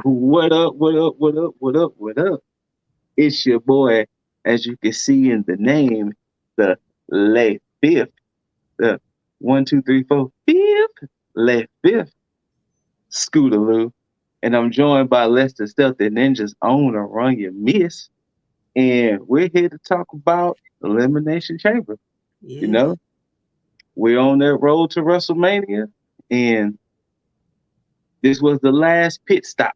What up, what up, what up, what up, what up? It's your boy, as you can see in the name, the Le Fifth, the one, two, three, four, fifth, Le Fifth, Scootaloo. And I'm joined by Lester Stealthy Ninja's owner, Run Your Miss. And we're here to talk about Elimination Chamber. You Yes. know, we're on that road to WrestleMania, and this was the last pit stop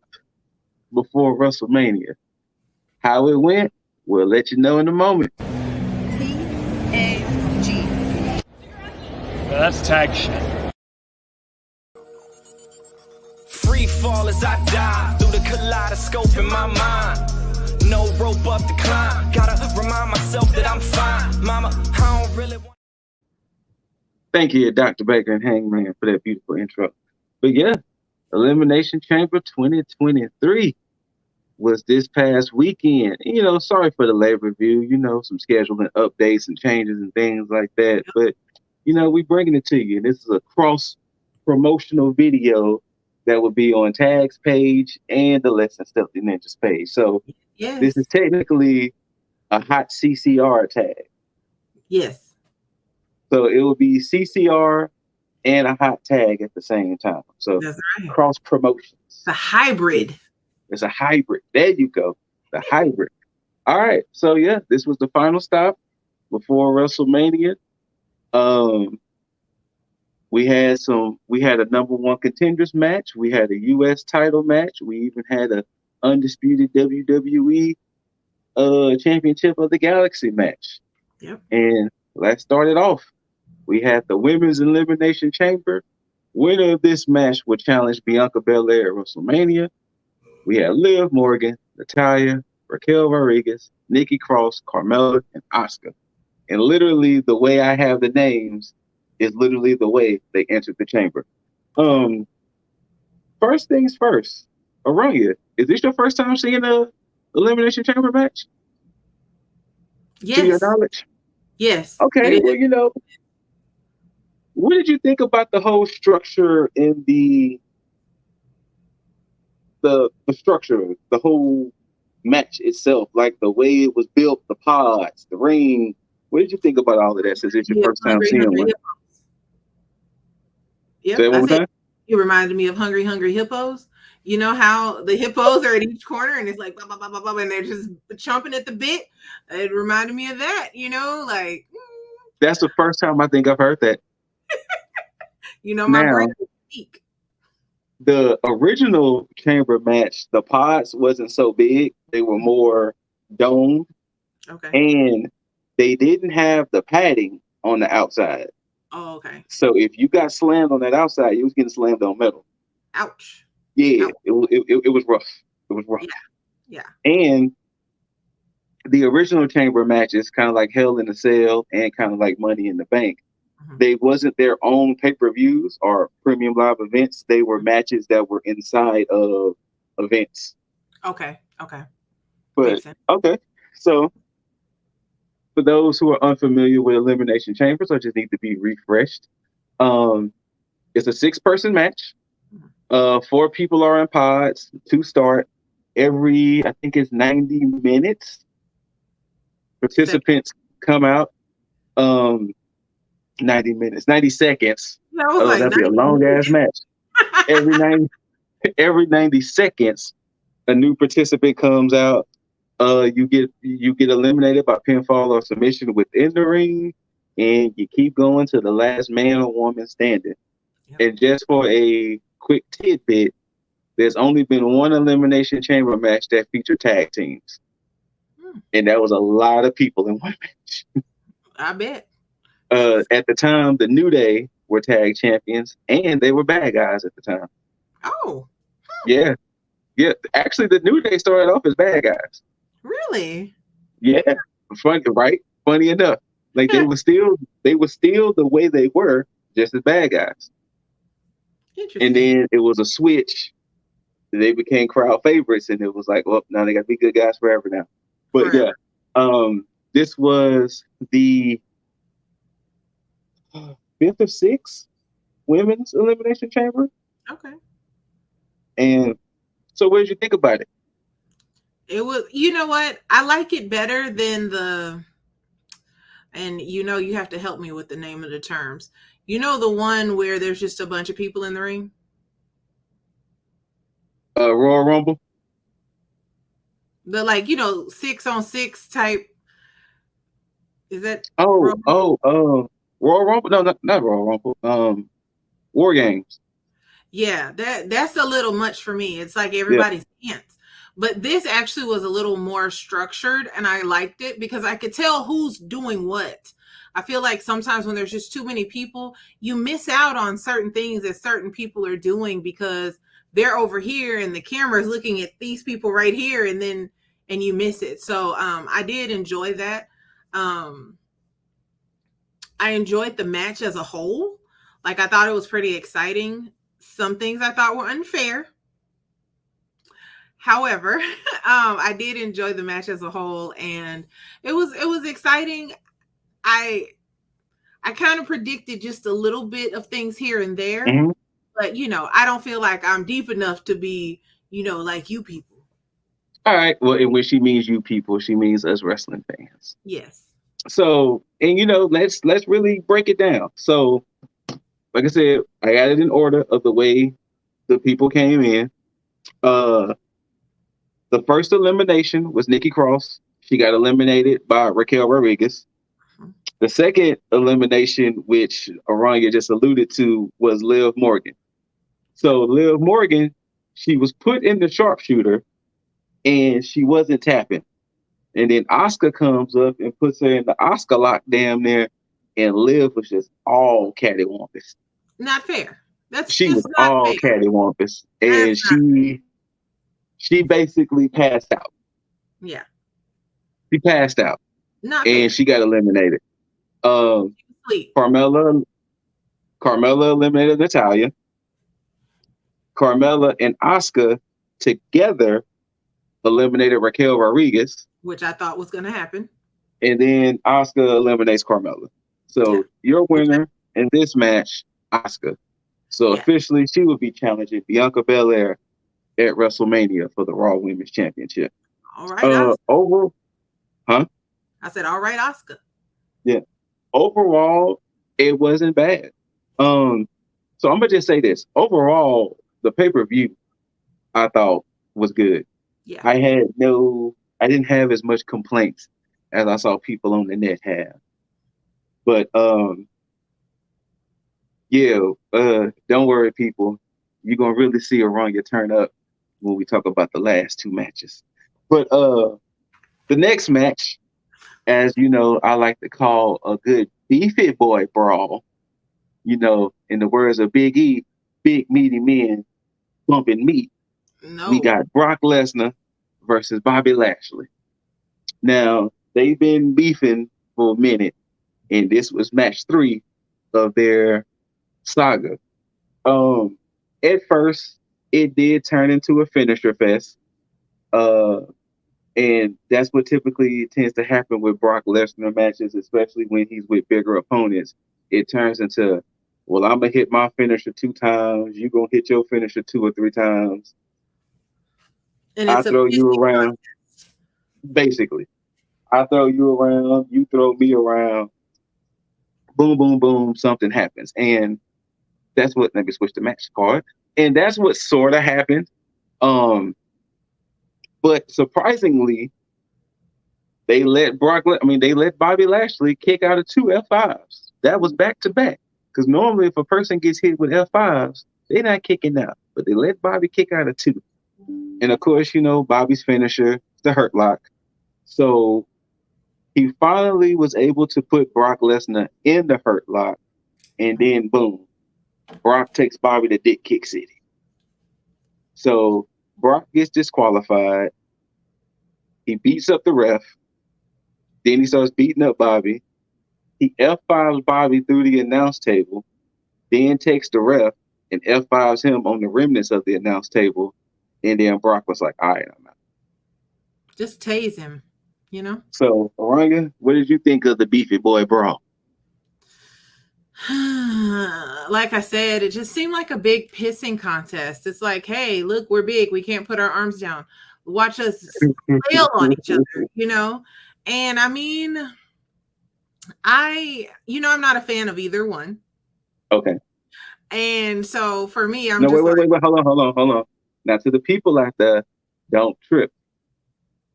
before WrestleMania. How it went, we'll let you know in a moment. T.A.G. That's tag shit. Free fall as I die through the kaleidoscope in my mind. No rope up to climb. Gotta remind myself that I'm fine. Mama, I don't really want. Thank you, Dr. Baker and Hangman, for that beautiful intro. But yeah, Elimination Chamber 2023 was this past weekend. Sorry for the late review, some scheduling updates and changes and things like that. But, we bringing it to you. This is a cross promotional video that will be on Tag's page and the Less Than Stealthy Ninjas page. So this Yes. is technically a hot CCR tag. Yes. So it will be CCR and a hot tag at the same time. So That's right. cross promotions. It's a hybrid. It's a hybrid. There you go. The hybrid. All right. So yeah, this was the final stop before WrestleMania. We had a number one contenders match. We had a US title match. We even had a undisputed WWE championship of the Galaxy match. Yep. And let's start it off. We had the Women's Elimination Chamber. Winner of this match would challenge Bianca Belair at WrestleMania. We had Liv Morgan, Natalya, Raquel Rodriguez, Nikki Cross, Carmella, and Asuka. And literally the way I have the names is literally the way they entered the chamber. First things first, Aranya, is this your first time seeing a Elimination Chamber match? To your Yes. knowledge? Yes. Okay, well, what did you think about the whole structure in the structure, the whole match itself, like the way it was built, the pods, the ring? What did you think about all of that since it's your first time seeing one? Yep. Say it one more time. You reminded me of Hungry Hungry Hippos. You know how the hippos are at each corner and it's like blah, blah, blah, blah, blah, and they're just chomping at the bit. It reminded me of that, like That's the first time I think I've heard that. My brain is weak. The original chamber match, the pods wasn't so big. They were more domed. Okay. And they didn't have the padding on the outside. Oh, okay. So if you got slammed on that outside, you was getting slammed on metal. Ouch. Yeah, Ouch. it was rough. It was rough. Yeah. And the original chamber matches, kind of like Hell in a Cell and kind of like Money in the Bank, they wasn't their own pay-per-views or premium live events. They were matches that were inside of events. Okay. But okay, so for those who are unfamiliar with Elimination Chambers, I just need to be refreshed. It's a 6-person match. 4 people are in pods to start. I think it's 90 minutes. Participants come out. 90 minutes, 90 seconds. That'd be a long ass match. Every 90 seconds, a new participant comes out. You get eliminated by pinfall or submission within the ring, and you keep going to the last man or woman standing. Yep. And just for a quick tidbit, there's only been one Elimination Chamber match that featured tag teams. And that was a lot of people in one match. I bet. At the time, the New Day were tag champions, and they were bad guys at the time. Oh. Yeah. Actually, the New Day started off as bad guys. Really? Yeah. Funny, right? Funny enough, like they were still the way they were, just as bad guys. Interesting. And then it was a switch. They became crowd favorites, and it was like, well, now they got to be good guys forever now. But yeah, this was the 5th or 6th Women's Elimination Chamber. Okay. And So what did you think about it? It was, you know what? I like it better than the, and you know, you have to help me with the name of the terms. You know, the one where there's just a bunch of people in the ring? Royal Rumble. The, like, you know, 6-on-6 type. Is that Oh, Royal? Royal Rumble. No, not Royal Rumble. War Games. Yeah, that's a little much for me. It's like Yeah. everybody's pants. But this actually was a little more structured, and I liked it because I could tell who's doing what. I feel like sometimes when there's just too many people, you miss out on certain things that certain people are doing because they're over here and the camera's looking at these people right here, and you miss it. So I did enjoy that. I enjoyed the match as a whole. Like, I thought it was pretty exciting. Some things I thought were unfair. However, I did enjoy the match as a whole, and it was exciting. I kind of predicted just a little bit of things here and there, Mm-hmm. but you know, I don't feel like I'm deep enough to be, you know, like you people. All right. Well, and when she means you people, she means us wrestling fans. Yes. So, and you know, let's really break it down. So, like I said, I got it in order of the way the people came in. The first elimination was Nikki Cross. She got eliminated by Raquel Rodriguez. The second elimination, which Aranya just alluded to, was Liv Morgan. So Liv Morgan, she was put in the sharpshooter and she wasn't tapping. And then Asuka comes up and puts her in the Asuka lock damn near, and Liv was just all cattywampus. Not fair. That's She just was not all fair. cattywampus. And That's not, she basically passed out. yeah, She passed out. not And fair. she got eliminated. Sleep. Carmella eliminated Natalia. Carmella and Asuka together eliminated Raquel Rodriguez. Which I thought was going to happen. And then Asuka eliminates Carmella. So Yeah. your winner in this match, Asuka. So Yeah. officially, she will be challenging Bianca Belair at WrestleMania for the Raw Women's Championship. All right. I said, all right, Asuka. Yeah. Overall, it wasn't bad. So I'm gonna just say this. Overall, the pay-per-view I thought was good. Yeah. I didn't have as much complaints as I saw people on the net have. But don't worry, people. You're gonna really see Aranya turn up when we talk about the last two matches. But the next match, as you know, I like to call a good beefy boy brawl. You know, in the words of Big E, big meaty men bumping meat. No. We got Brock Lesnar versus Bobby Lashley. Now, they've been beefing for a minute, and this was match 3 of their saga. At first, it did turn into a finisher fest. And that's what typically tends to happen with Brock Lesnar matches, especially when he's with bigger opponents. It turns into, well, I'm going to hit my finisher 2 times. You're going to hit your finisher 2 or 3 times. And I it's throw you around. Basically, I throw you around. You throw me around. Boom, boom, boom. Something happens. And that's what, let me switch the match card. And that's what sort of happened. But surprisingly, they let Bobby Lashley kick out of 2 F5s. That was back to back. Because normally if a person gets hit with F5s, they're not kicking out. But they let Bobby kick out of 2. And of course, you know, Bobby's finisher, the Hurt Lock. So he finally was able to put Brock Lesnar in the Hurt Lock. And then boom, Brock takes Bobby to Dick Kick City. So Brock gets disqualified. He beats up the ref. Then he starts beating up Bobby. He F5s Bobby through the announce table. Then takes the ref and F5s him on the remnants of the announce table. And then Brock was like, all right, I'm out. Just tase him, you know? So, Aranya, what did you think of the beefy boy brawl? Like I said, it just seemed like a big pissing contest. It's like, hey, look, we're big. We can't put our arms down. Watch us flail on each other. And I mean, I'm not a fan of either one. Okay. And so for me, I'm No, just wait. Hold on. Now, to the people out there, don't trip.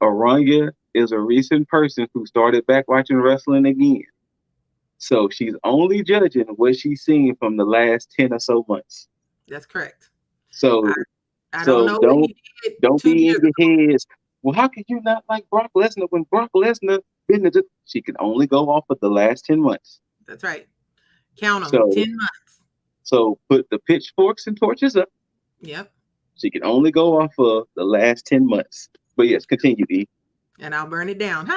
Aranya is a recent person who started back watching wrestling again. So she's only judging what she's seen from the last 10 or so months. That's correct. So I don't know what he did don't 2 be years in your ago. heads. Well, how can you not like Brock Lesnar when Brock Lesnar she can only go off of the last 10 months. That's right. Count them. So 10 months. So put the pitchforks and torches up. Yep. She can only go off of the last 10 months. But yes, continue, E. And I'll burn it down.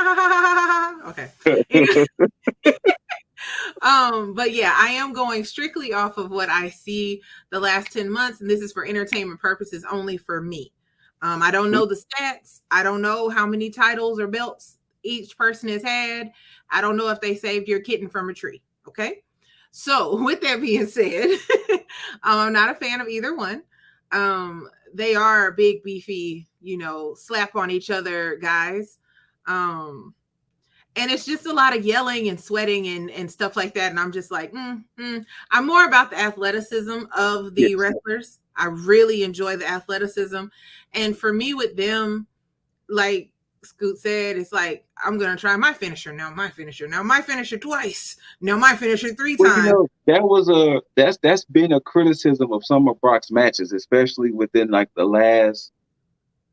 Okay. But yeah, I am going strictly off of what I see the last 10 months, and this is for entertainment purposes only for me. I don't know the stats. I don't know how many titles or belts each person has had. I don't know if they saved your kitten from a tree. Okay. So with that being said, I'm not a fan of either one. They are big, beefy, slap on each other guys. And it's just a lot of yelling and sweating and stuff like that. And I'm just like, I'm more about the athleticism of the wrestlers. I really enjoy the athleticism. And for me with them, like Scoot said, it's like, I'm going to try my finisher. Now my finisher twice. Now my finisher 3 times. That's been a criticism of some of Brock's matches, especially within like the last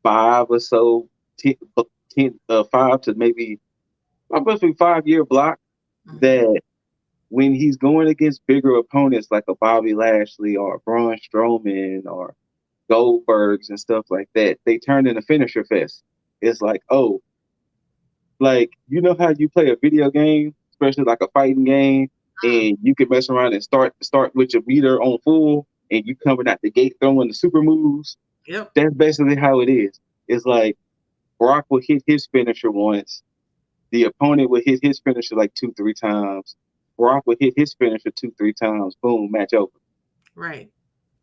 5 or so, 5 to maybe probably 5-year block, that when he's going against bigger opponents like a Bobby Lashley or Braun Strowman or Goldbergs and stuff like that, they turn into finisher fest. It's like, oh, like, you know how you play a video game, especially like a fighting game, and you can mess around and start with your meter on full, and you coming out the gate throwing the super moves. Yep. That's basically how it is. It's like Brock will hit his finisher once. The opponent would hit his finisher like 2-3 times. Brock would hit his finisher 2-3 times. Boom, match over. Right.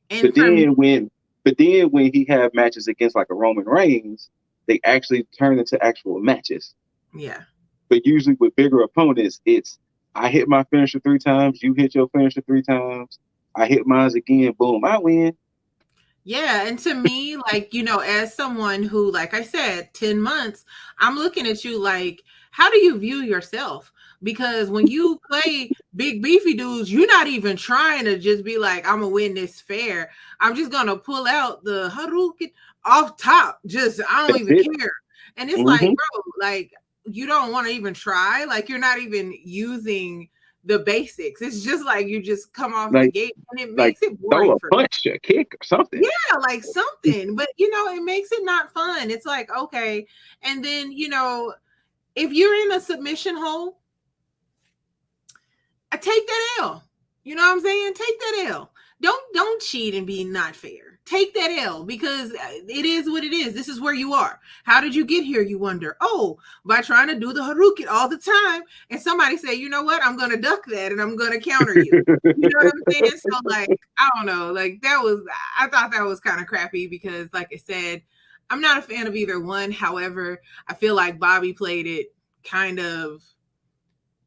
But then when he have matches against like a Roman Reigns, they actually turn into actual matches. Yeah. But usually with bigger opponents, it's I hit my finisher 3 times, you hit your finisher 3 times, I hit mine again, boom, I win. Yeah, and to me, like, as someone who, like I said, 10 months, I'm looking at you like, how do you view yourself? Because when you play big beefy dudes, you're not even trying to just be like, I'm gonna win this fair. I'm just gonna pull out the Hadouken off top. I don't even care. And it's like, bro, like, you don't want to even try. Like, you're not even using the basics. It's just like you just come off the gate, and it makes it boring. Throw a punch, a kick, or something. Yeah, like something. But it makes it not fun. It's like, okay. And then, if you're in a submission hole, take that L. You know what I'm saying? Take that L. Don't cheat and be not fair. Take that L, because it is what it is. This is where you are. How did you get here, you wonder? Oh, by trying to do the Hadouken all the time. And somebody say, you know what? I'm going to duck that and I'm going to counter you. You know what I'm saying? So, like, I don't know. Like, I thought that was kind of crappy because, like I said, I'm not a fan of either one. However, I feel like Bobby played it kind of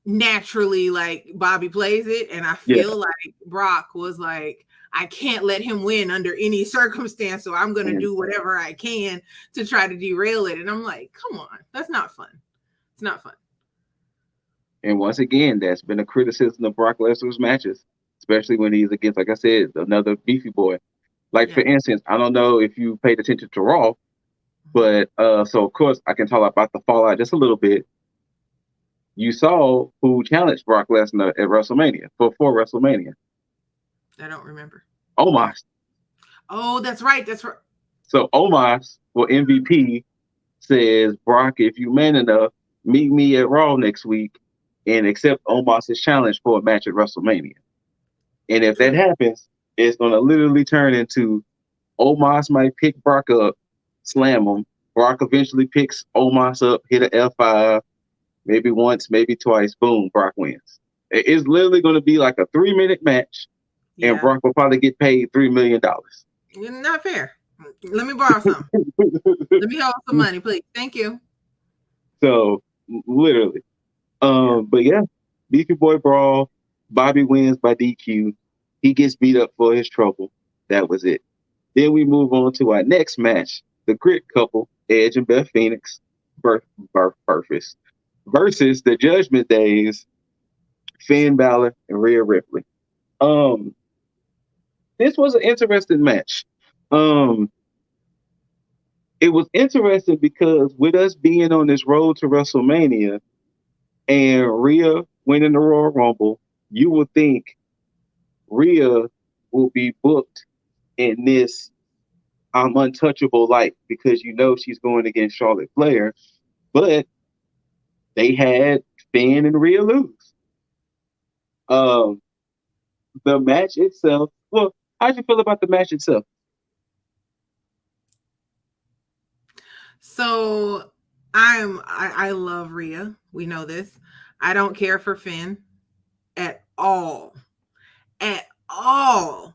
naturally, like Bobby plays it. And I feel like Brock was like, I can't let him win under any circumstance, so I'm going to do whatever I can to try to derail it. And I'm like, come on, that's not fun. It's not fun. And once again, that's been a criticism of Brock Lesnar's matches, especially when he's against, like I said, another beefy boy. Like, for instance, I don't know if you paid attention to Raw, but so, of course, I can talk about the fallout just a little bit. You saw who challenged Brock Lesnar at WrestleMania, for WrestleMania. I don't remember. Omos. Oh, that's right. So Omos, for MVP, says, Brock, if you man enough, meet me at Raw next week and accept Omos' challenge for a match at WrestleMania. And if that happens, it's going to literally turn into Omos might pick Brock up, slam him. Brock eventually picks Omos up, hit an F5, maybe once, maybe twice. Boom, Brock wins. It's literally going to be like a 3-minute match, and Brock will probably get paid $3 million. Not fair. Let me borrow some. Let me hold some money, please. Thank you. So literally, but yeah, Beefy Boy Brawl. Bobby wins by DQ. He gets beat up for his trouble. That was it. Then we move on to our next match, the Grit couple, Edge and Beth Phoenix, versus the Judgment Days, Finn Balor and Rhea Ripley. This was an interesting match. It was interesting because with us being on this road to WrestleMania and Rhea winning the Royal Rumble, you would think Rhea will be booked in this untouchable light because you know she's going against Charlotte Flair, but they had Finn and Rhea lose. The match itself, well, how'd you feel about the match itself? So I love Rhea. We know this. I don't care for Finn at all. At all.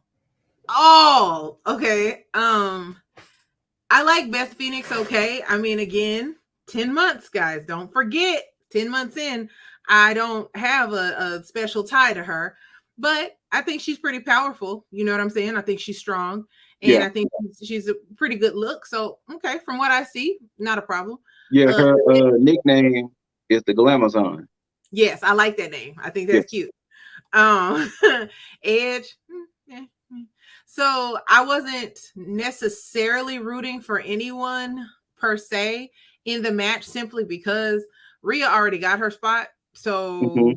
Okay. I like Beth Phoenix, okay. I mean, again, 10 months, guys. Don't forget, 10 months in, I don't have a special tie to her. But I think she's pretty powerful. You know what I'm saying? I think she's strong. And I think she's a pretty good look. So, okay, from what I see, not a problem. Yeah, her nickname is the Glamazon. Yes, I like that name. I think that's cute. Edge. So I wasn't necessarily rooting for anyone per se in the match simply because Rhea already got her spot. So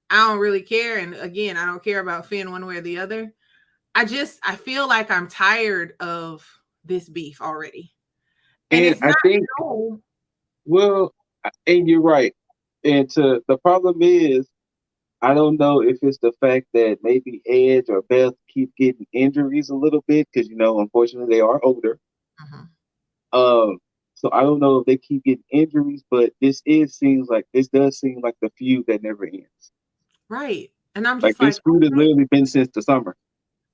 I don't really care. And again, I don't care about Finn one way or the other. I feel like I'm tired of this beef already. And it's not well, and you're right. And the problem is, I don't know if it's the fact that maybe Edge or Beth keep getting injuries a little bit because, you know, unfortunately they are older. So I don't know if they keep getting injuries, but this does seem like the feud that never ends. Right. And I'm just this feud has literally been since the summer.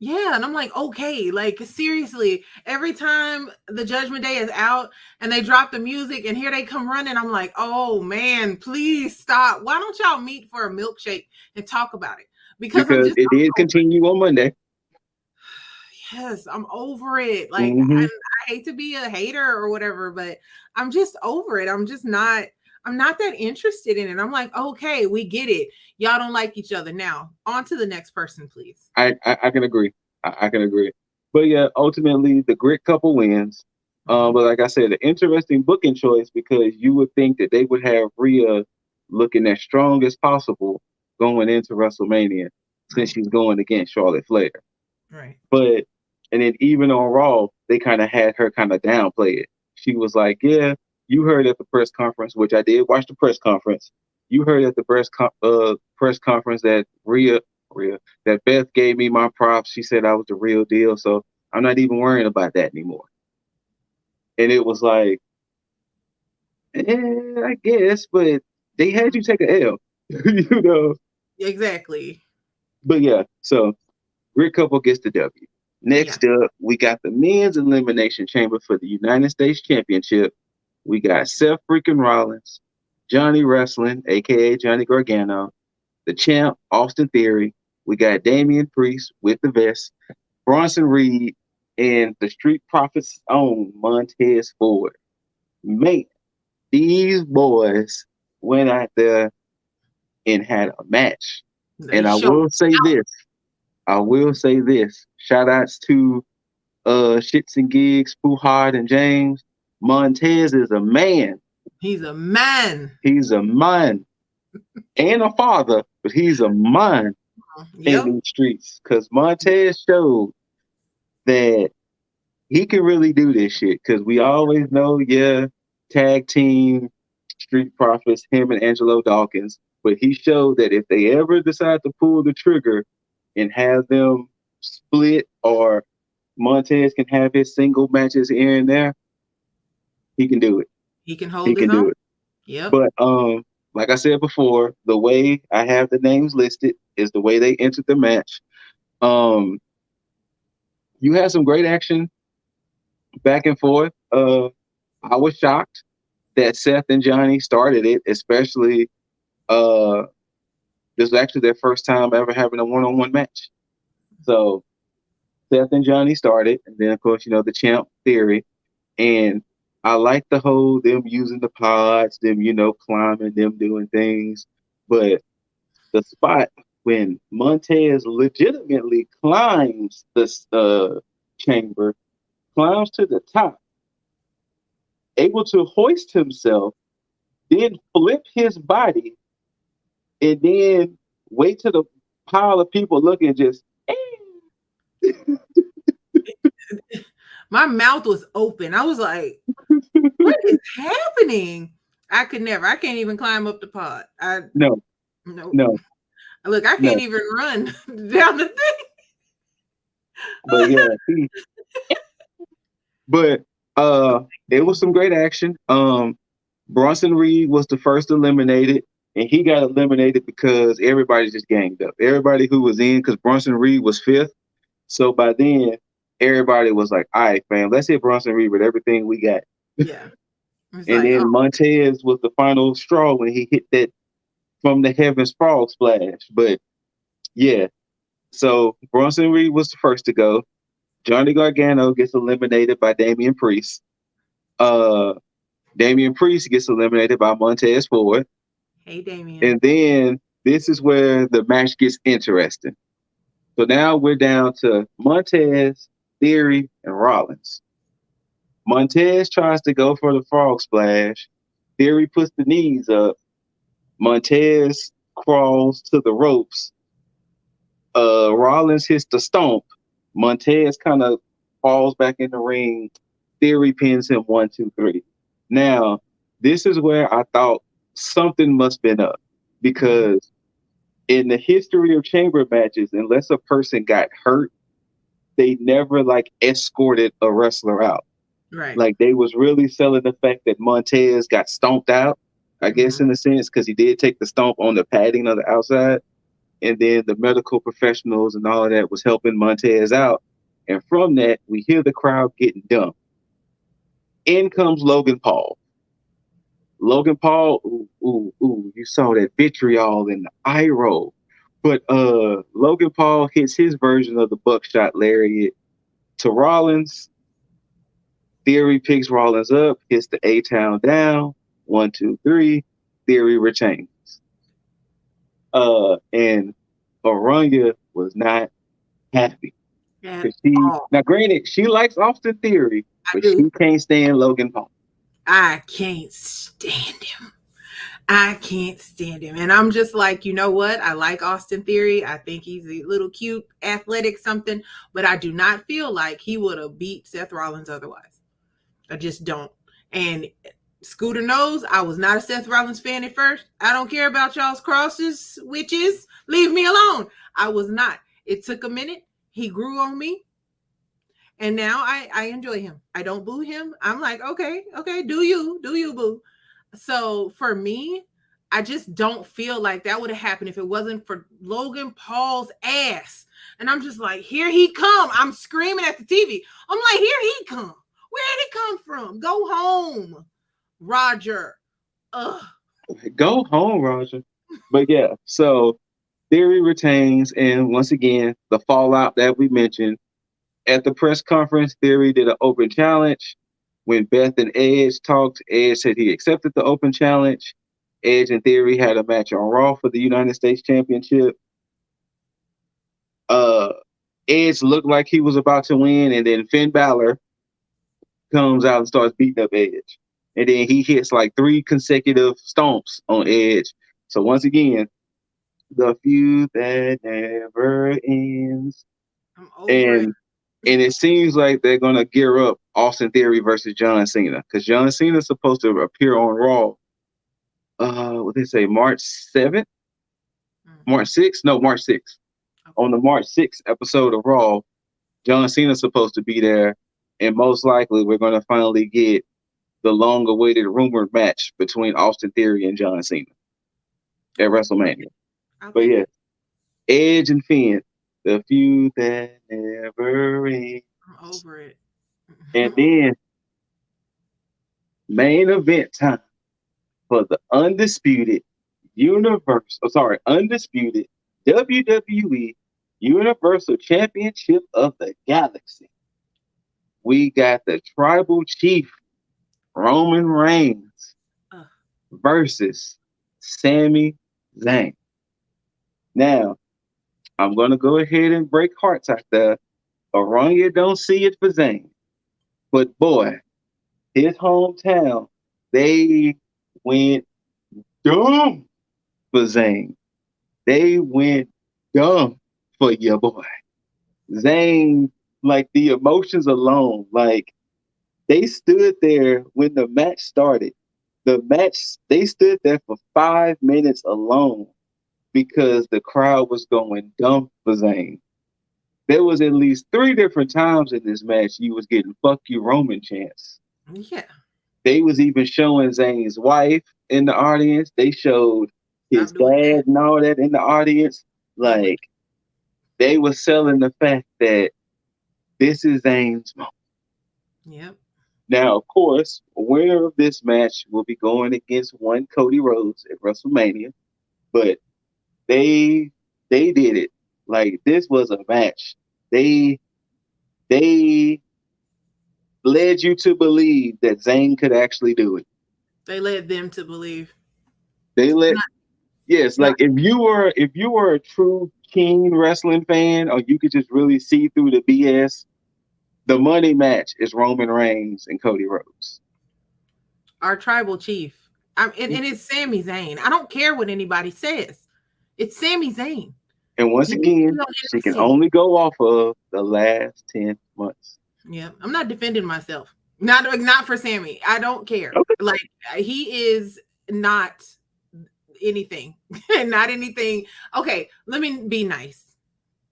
Yeah, and I'm like, okay, like seriously, every time the Judgment Day is out and they drop the music and here they come running, I'm like, oh man, please stop. Why don't y'all meet for a milkshake and talk about it? Because it did continue on Monday. Yes, I'm over it. Like, I hate to be a hater or whatever, but I'm just over it. I'm not that interested in it. I'm like, okay, we get it. Y'all don't like each other. Now, on to the next person, please. I can agree. I can agree. But yeah, ultimately, the Grit couple wins. But like I said, an interesting booking choice because you would think that they would have Rhea looking as strong as possible going into WrestleMania since she's going against Charlotte Flair. Right. But, and then even on Raw, they kind of had her kind of downplay it. She was like, yeah, you heard at the press conference, which I did watch the press conference. You heard at the press conference that that Beth gave me my props. She said I was the real deal. So I'm not even worrying about that anymore. And it was like, I guess, but they had you take an L, you know? Exactly. But yeah, so Grit couple gets the W. Next up, we got the men's Elimination Chamber for the United States Championship. We got Seth freaking Rollins, Johnny Wrestling, a.k.a. Johnny Gargano, the champ, Austin Theory. We got Damian Priest with the vest, Bronson Reed, and the Street Profits' own Montez Ford. Man, these boys went out there and had a match. And I will say this. Shout outs to Shits and Gigs, Fuhad and James. Montez is a man. He's a man. He's a man. And a father, but he's a man in these streets. Because Montez showed that he can really do this shit. Because we always know, tag team, Street Profits, him and Angelo Dawkins. But he showed that if they ever decide to pull the trigger and have them split, or Montez can have his single matches here and there, he can do it. He can hold his own. But like I said before, the way I have the names listed is the way they entered the match. You had some great action back and forth. I was shocked that Seth and Johnny started it, especially this was actually their first time ever having a one-on-one match. So Seth and Johnny started, and then of course, the champ Theory. And I like the whole them using the pods, them, climbing, them doing things. But the spot when Montez legitimately climbs the chamber, climbs to the top, able to hoist himself, then flip his body, and then wait till the pile of people looking just. My mouth was open. I was like, what is happening? I can't even climb up the pod. No. Look, I can't even run down the thing. But yeah, it was some great action. Bronson Reed was the first eliminated, and he got eliminated because everybody just ganged up. Everybody who was in, because Bronson Reed was fifth. So by then, everybody was like, all right, fam, let's hit Bronson Reed with everything we got. Yeah. And then Montez was the final straw when he hit that from the heavens frog splash. But yeah, so Bronson Reed was the first to go. Johnny Gargano gets eliminated by Damian Priest. Damian Priest gets eliminated by Montez Ford. Hey, Damian. And then this is where the match gets interesting. So now we're down to Montez, Theory, and Rollins. Montez tries to go for the frog splash. Theory puts the knees up. Montez crawls to the ropes. Rollins hits the stomp. Montez kind of falls back in the ring. Theory pins him 1, 2, 3. Now, this is where I thought something must have been up, because in the history of chamber matches, unless a person got hurt, they never escorted a wrestler out. Right. Like, they was really selling the fact that Montez got stomped out, I guess, in a sense, because he did take the stomp on the padding of the outside. And then the medical professionals and all of that was helping Montez out. And from that, we hear the crowd getting dumb. In comes Logan Paul. Logan Paul, you saw that vitriol in the eye roll. But Logan Paul hits his version of the buckshot lariat to Rollins. Theory picks Rollins up, hits the A-Town down. 1, 2, 3. Theory retains. And Aranya was not happy. Now, granted, she likes Austin Theory, but she can't stand Logan Paul. I can't stand him. And I'm just like, you know what? I like Austin Theory. I think he's a little cute, athletic something, but I do not feel like he would have beat Seth Rollins otherwise. I just don't. And Scooter knows I was not a Seth Rollins fan at first. I don't care about y'all's crosses, witches. Leave me alone. I was not. It took a minute. He grew on me. And now I enjoy him. I don't boo him. I'm like, okay, do you, boo. So for me, I just don't feel like that would have happened if it wasn't for Logan Paul's ass. And I'm just like, here he come. I'm screaming at the TV. I'm like, here he come. Where did he come from? Go home, Roger. Ugh. Go home, Roger. But yeah, so Theory retains. And once again, the fallout that we mentioned. At the press conference, Theory did an open challenge. When Beth and Edge talked, Edge said he accepted the open challenge. Edge and Theory had a match on Raw for the United States Championship. Edge looked like he was about to win, and then Finn Balor comes out and starts beating up Edge. And then he hits 3 consecutive stomps on Edge. So once again, the feud that never ends. I'm over it. And it seems like they're going to gear up Austin Theory versus John Cena, because John Cena is supposed to appear on Raw. What they say, March 7th? March 6th? No, March 6th. Okay. On the March 6th episode of Raw, John Cena is supposed to be there. And most likely we're going to finally get the long-awaited rumored match between Austin Theory and John Cena. at WrestleMania. I'll But take yeah, it. Edge and Finn, the feud that never ends. I'm over it. And then main event time for the undisputed undisputed WWE Universal Championship of the Galaxy. We got the Tribal Chief Roman Reigns Ugh. versus Sami Zayn. Now, I'm going to go ahead and break hearts out there. Aranya don't see it for Zayn. But boy, his hometown, they went dumb for Zayn. They went dumb for your boy. Zayn, like the emotions alone, like they stood there when the match started. They stood there for 5 minutes alone because the crowd was going dumb for Zayn. There was at least 3 different times in this match you was getting "fuck you Roman" chants. Yeah. They was even showing Zayn's wife in the audience. They showed his Stop doing dad that. and all that in the audience. Like they were selling the fact that this is Zayn's moment. Yep. Now, of course, a winner of this match will be going against one Cody Rhodes at WrestleMania, but they did it. Like this was a match. They led you to believe that Zayn could actually do it. They led them to believe. They let Not, yes, not like if you were a true keen wrestling fan, or you could just really see through the BS, the money match is Roman Reigns and Cody Rhodes. our tribal chief. And it's Sami Zayn. I don't care what anybody says. It's Sami Zayn. And once He needs to again, be on she can NXT. only go off of the last 10 months. Yeah, I'm not defending myself. Not for Sammy. I don't care. Okay. Like he is not anything. Not anything. Okay, let me be nice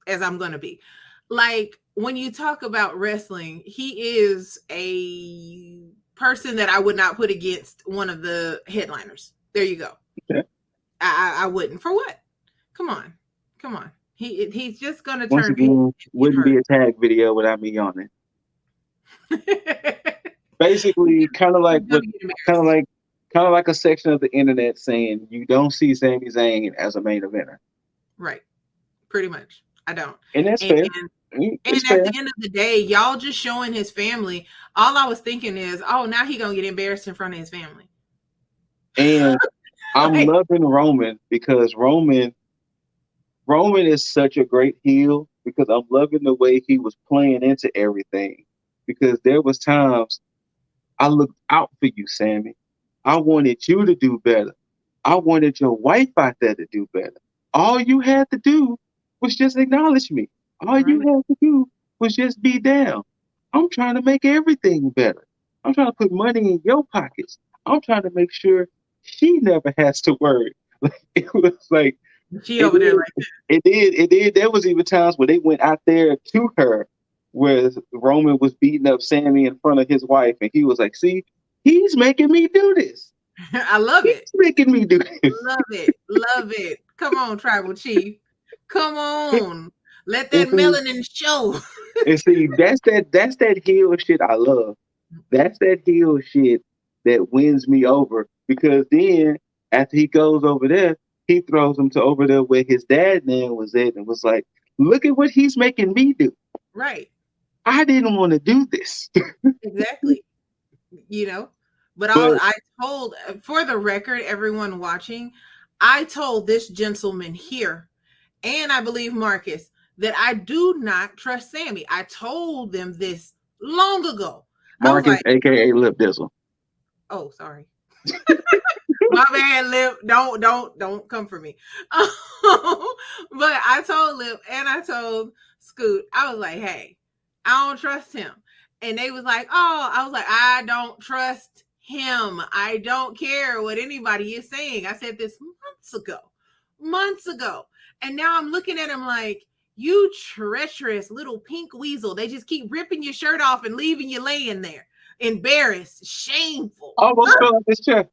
as I'm going to be. Like when you talk about wrestling, he is a person that I would not put against one of the headliners. There you go. Okay. I wouldn't. For what? Come on. He's just going to Once turn people. again, wouldn't be a tag video without me on it. Basically, kind of like a section of the internet saying you don't see Sami Zayn as a main eventer. Right. Pretty much. I don't. And that's fair. It's And at fair. the end of the day, y'all just showing his family. All I was thinking is, oh, now he gonna get embarrassed in front of his family. And I'm loving Roman because Roman is such a great heel because I'm loving the way he was playing into everything. Because there was times I looked out for you, Sammy. I wanted you to do better. I wanted your wife out there to do better. All you had to do was just acknowledge me. All you had to do was just be down. I'm trying to make everything better. I'm trying to put money in your pockets. I'm trying to make sure she never has to worry. It was like she over there like that. It did. There was even times where they went out there to her where Roman was beating up Sammy in front of his wife, and he was like, "See, he's making me do this. I love it. He's making me do this. Love it. Come on, tribal chief. Come on. Let that melanin show." And see, that's that heel shit I love. That's that heel shit that wins me over because then after he goes over there, he throws him to over there where his dad now was at and was like, "Look at what he's making me do." Right. I didn't want to do this. Exactly. But I told, for the record, everyone watching, I told this gentleman here, and I believe Marcus, that I do not trust Sammy. I told them this long ago. Marcus, aka Lip Dizzle. Oh, sorry. My bad, Lip. Don't come for me. But I told Lip and I told Scoot, I was like, hey, I don't trust him. And they was like, oh, I was like, I don't trust him. I don't care what anybody is saying. I said this months ago. And now I'm looking at him like, you treacherous little pink weasel. They just keep ripping your shirt off and leaving you laying there. Embarrassed, shameful. Almost fell out this chair.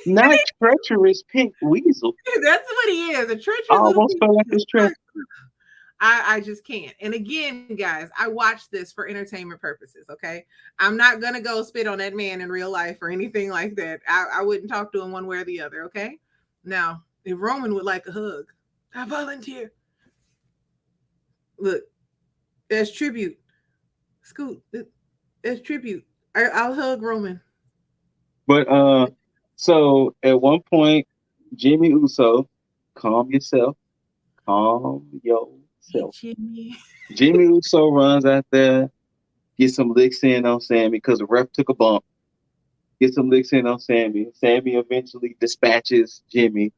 Not treacherous pink weasel. That's what he is. A treacherous I little almost felt like it's treacherous. I just can't. And again, guys, I watch this for entertainment purposes. Okay. I'm not gonna go spit on that man in real life or anything like that. I wouldn't talk to him one way or the other. Okay. Now, if Roman would like a hug, I volunteer. Look, as tribute. Scoot, as tribute. I'll hug Roman. But so at one point, Jimmy Uso, calm yourself. Calm yourself. Jimmy. Jimmy Uso runs out there, get some licks in on Sammy because the ref took a bump. Get some licks in on Sammy. Sammy eventually dispatches Jimmy.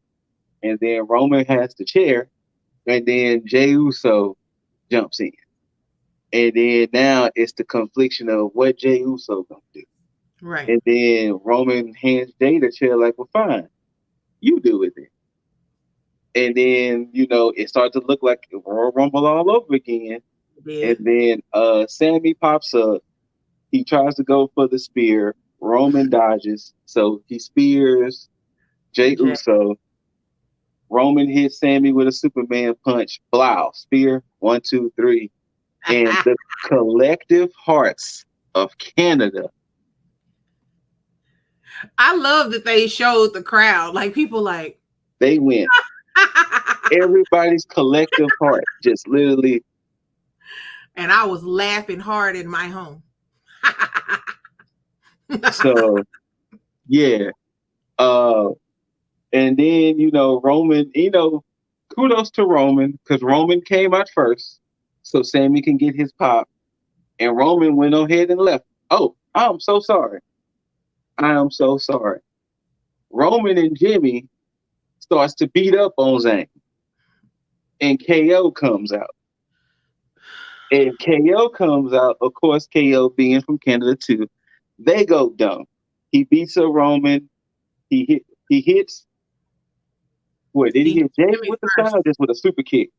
And then Roman has the chair. And then Jey Uso jumps in. And then now it's the confliction of what Jey Uso gonna do. Right. And then Roman hands Jey the chair like, well, fine. You do it then. And then, it starts to look like Royal Rumble all over again. Yeah. And then Sammy pops up. He tries to go for the spear. Roman dodges. So he spears Jey Uso. Roman hits Sammy with a Superman punch. Blow. Spear. 1, 2, 3. And the collective hearts of Canada. I love that they showed the crowd. Like people like. They went. Everybody's collective heart just literally. And I was laughing hard in my home. So, yeah. And then, Roman, kudos to Roman because Roman came out first so Sammy can get his pop. And Roman went ahead and left. Oh, I'm so sorry. I am so sorry. Roman and Jimmy starts to beat up on Zayn. And KO comes out. And KO comes out, of course, KO being from Canada too. They go dumb. He beats a Roman. He hits. What did he hit Jey with the stunner or just with a super kick?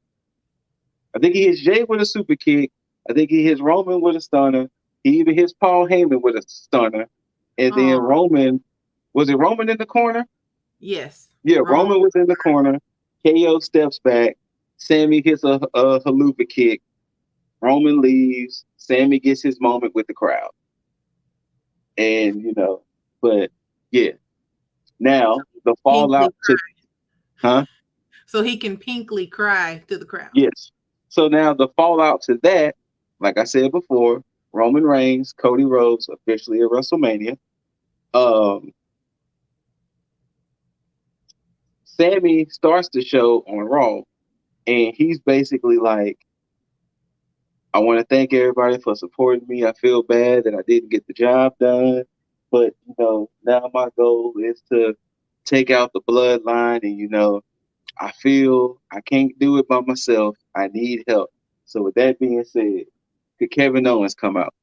I think he hits Jey with a super kick. I think he hits Roman with a stunner. He even hits Paul Heyman with a stunner. And then Roman, was it Roman in the corner? Yes. Yeah, Roman was in the corner. KO steps back. Sammy hits a haluva kick. Roman leaves. Sammy gets his moment with the crowd. And, but yeah. Now, the fallout to... Huh? So he can pinkly cry to the crowd. Yes. So now the fallout to that, like I said before, Roman Reigns, Cody Rhodes, officially at WrestleMania. Sammy starts the show on Raw, and he's basically like, I want to thank everybody for supporting me. I feel bad that I didn't get the job done, but, now my goal is to take out the bloodline, and, I feel I can't do it by myself. I need help. So with that being said, could Kevin Owens come out?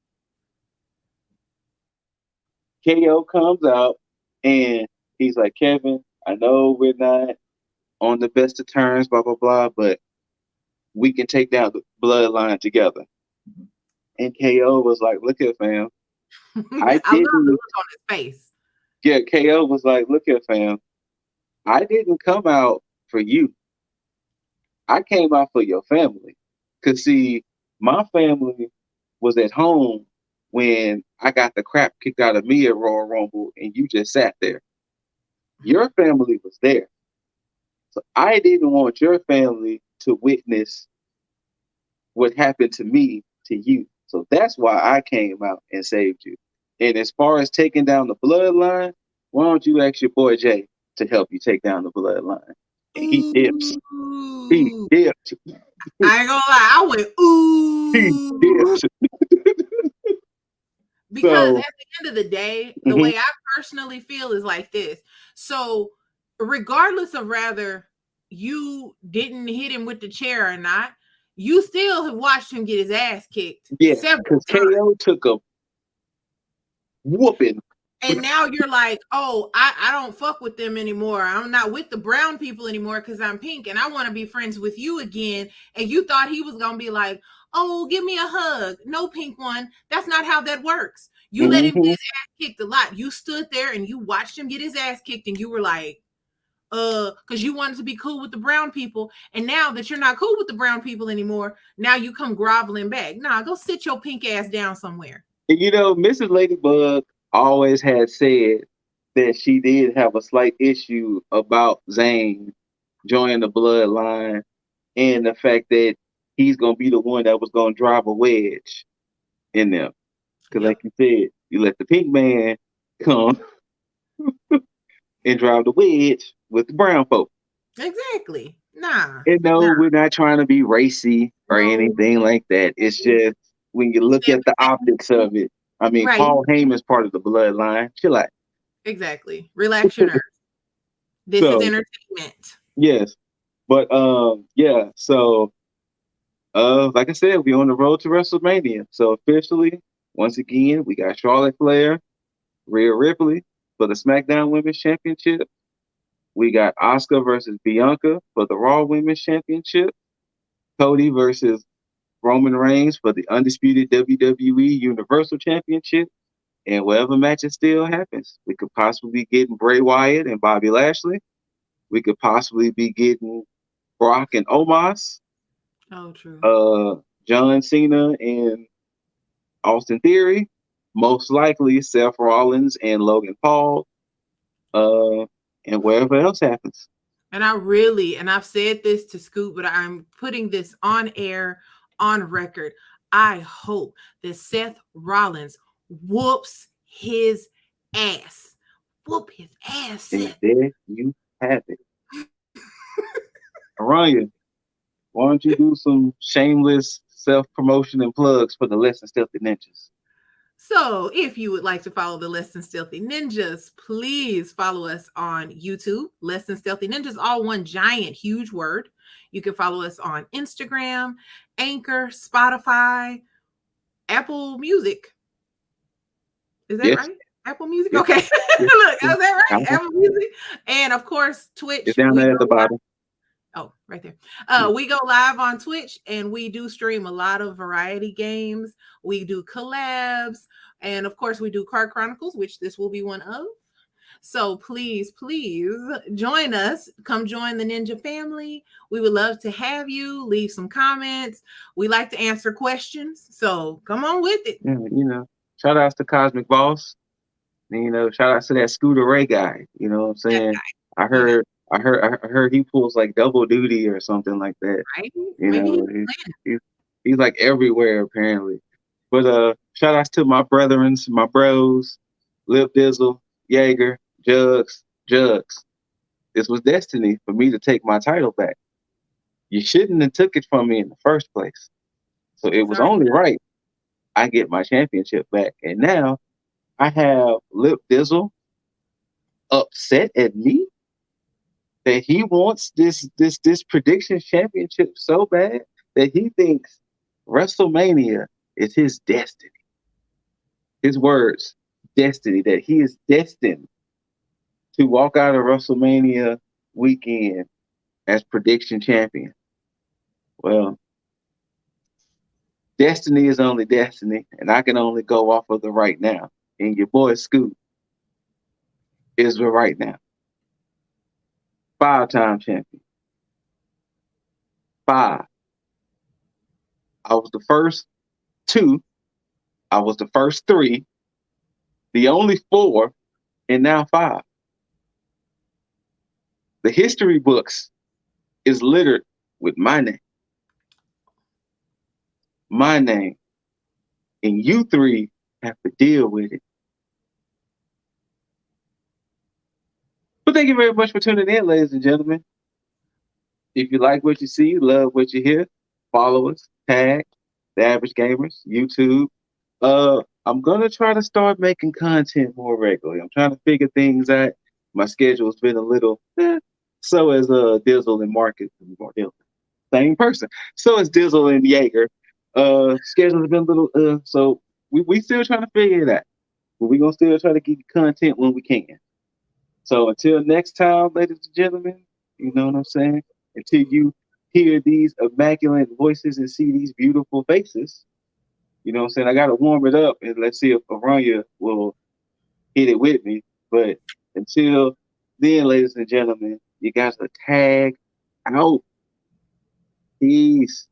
KO comes out, and he's like, Kevin, I know we're not on the best of terms, blah, blah, blah, but we can take down the bloodline together. And KO was like, look here, fam. I love the look on his face. Yeah, KO was like, look here, fam. I didn't come out for you. I came out for your family. Because, see, my family was at home when I got the crap kicked out of me at Royal Rumble, and you just sat there. Your family was there. So I didn't want your family to witness what happened to me to you. So that's why I came out and saved you. And as far as taking down the bloodline, why don't you ask your boy Jey to help you take down the bloodline? And he dips. He dipped. I ain't gonna lie, I went, ooh. He dipped. Because at the end of the day, the way I personally feel is like this. So regardless of whether you didn't hit him with the chair or not, you still have watched him get his ass kicked. Yeah, because KO took a whooping. And now you're like, oh, I don't fuck with them anymore. I'm not with the brown people anymore because I'm pink and I want to be friends with you again. And you thought he was going to be like, oh, give me a hug. No, pink one. That's not how that works. You let him get his ass kicked a lot. You stood there and you watched him get his ass kicked, and you were like, because you wanted to be cool with the brown people. And now that you're not cool with the brown people anymore, now you come groveling back. Nah, go sit your pink ass down somewhere. And Mrs. Ladybug always had said that she did have a slight issue about Zayn joining the bloodline and the fact that he's going to be the one that was going to drive a wedge in them. Because like you said, you let the pink man come and drive the wedge with the brown folk. Exactly. Nah. And no, we're not trying to be racy or anything like that. It's just when you look at the optics of it. I mean, Paul Heyman's part of the bloodline. Chill out. Exactly. Relax your nerves. This is entertainment. Yes. But yeah, so like I said, we're on the road to WrestleMania. So officially, once again, we got Charlotte Flair, Rhea Ripley for the SmackDown Women's Championship. We got Asuka versus Bianca for the Raw Women's Championship. Cody versus Roman Reigns for the undisputed WWE Universal Championship. And whatever matches still happens, we could possibly be getting Bray Wyatt and Bobby Lashley. We could possibly be getting Brock and Omos. Oh, true. John Cena and Austin Theory. Most likely Seth Rollins and Logan Paul. And wherever else happens. And I've said this to Scoot, but I'm putting this on air, on record. I hope that Seth Rollins whoops his ass. Whoop his ass. And there you have it. Aranya, why don't you do some shameless self-promotion and plugs for the Less Than Stealthy Ninjas? So if you would like to follow the Less Than Stealthy Ninjas, please follow us on YouTube, Less Than Stealthy Ninjas, all one giant, huge word. You can follow us on Instagram, Anchor, Spotify, Apple Music. Is that right? Apple Music? Yes. Okay. Look, is that right? Apple Music. And of course, Twitch. It's down there at the bottom. Oh, right there. We go live on Twitch and we do stream a lot of variety games. We do collabs. And of course, we do Card Chronicles, which this will be one of. So please, please join us. Come join the Ninja family. We would love to have you. Leave some comments. We like to answer questions. So come on with it. Yeah, shout outs to Cosmic Boss. And, shout outs to that Scooter Ray guy. You know what I'm saying? I heard he pulls like double duty or something like that. Right? He's like everywhere apparently. But shout outs to my brethrens, my bros, Lip Dizzle, Jaeger, Jugs. This was destiny for me to take my title back. You shouldn't have took it from me in the first place. So it was only right I get my championship back. And now I have Lip Dizzle upset at me that he wants this prediction championship so bad that he thinks WrestleMania is his destiny. His words, destiny, that he is destined to walk out of WrestleMania weekend as prediction champion. Well, destiny is only destiny, and I can only go off of the right now. And your boy Scoot is the right now. 5-time champion. 5. I was the first 2. I was the first 3. The only 4, and now 5. The history books is littered with my name. My name. And you 3 have to deal with it. But thank you very much for tuning in, ladies and gentlemen. If you like what you see, love what you hear, follow us, tag The Average Gamers, YouTube. I'm going to try to start making content more regularly. I'm trying to figure things out. My schedule's been a little, so as Dizzle and Marcus. Same person. So as Dizzle and Jaeger. Schedule's been a little, so we still trying to figure it out. But we're going to still try to get content when we can. So until next time, ladies and gentlemen, you know what I'm saying? Until you hear these immaculate voices and see these beautiful faces, You know what I'm saying? I got to warm it up, and let's see if Aranya will hit it with me. But until then, ladies and gentlemen, you guys are tag out. Peace.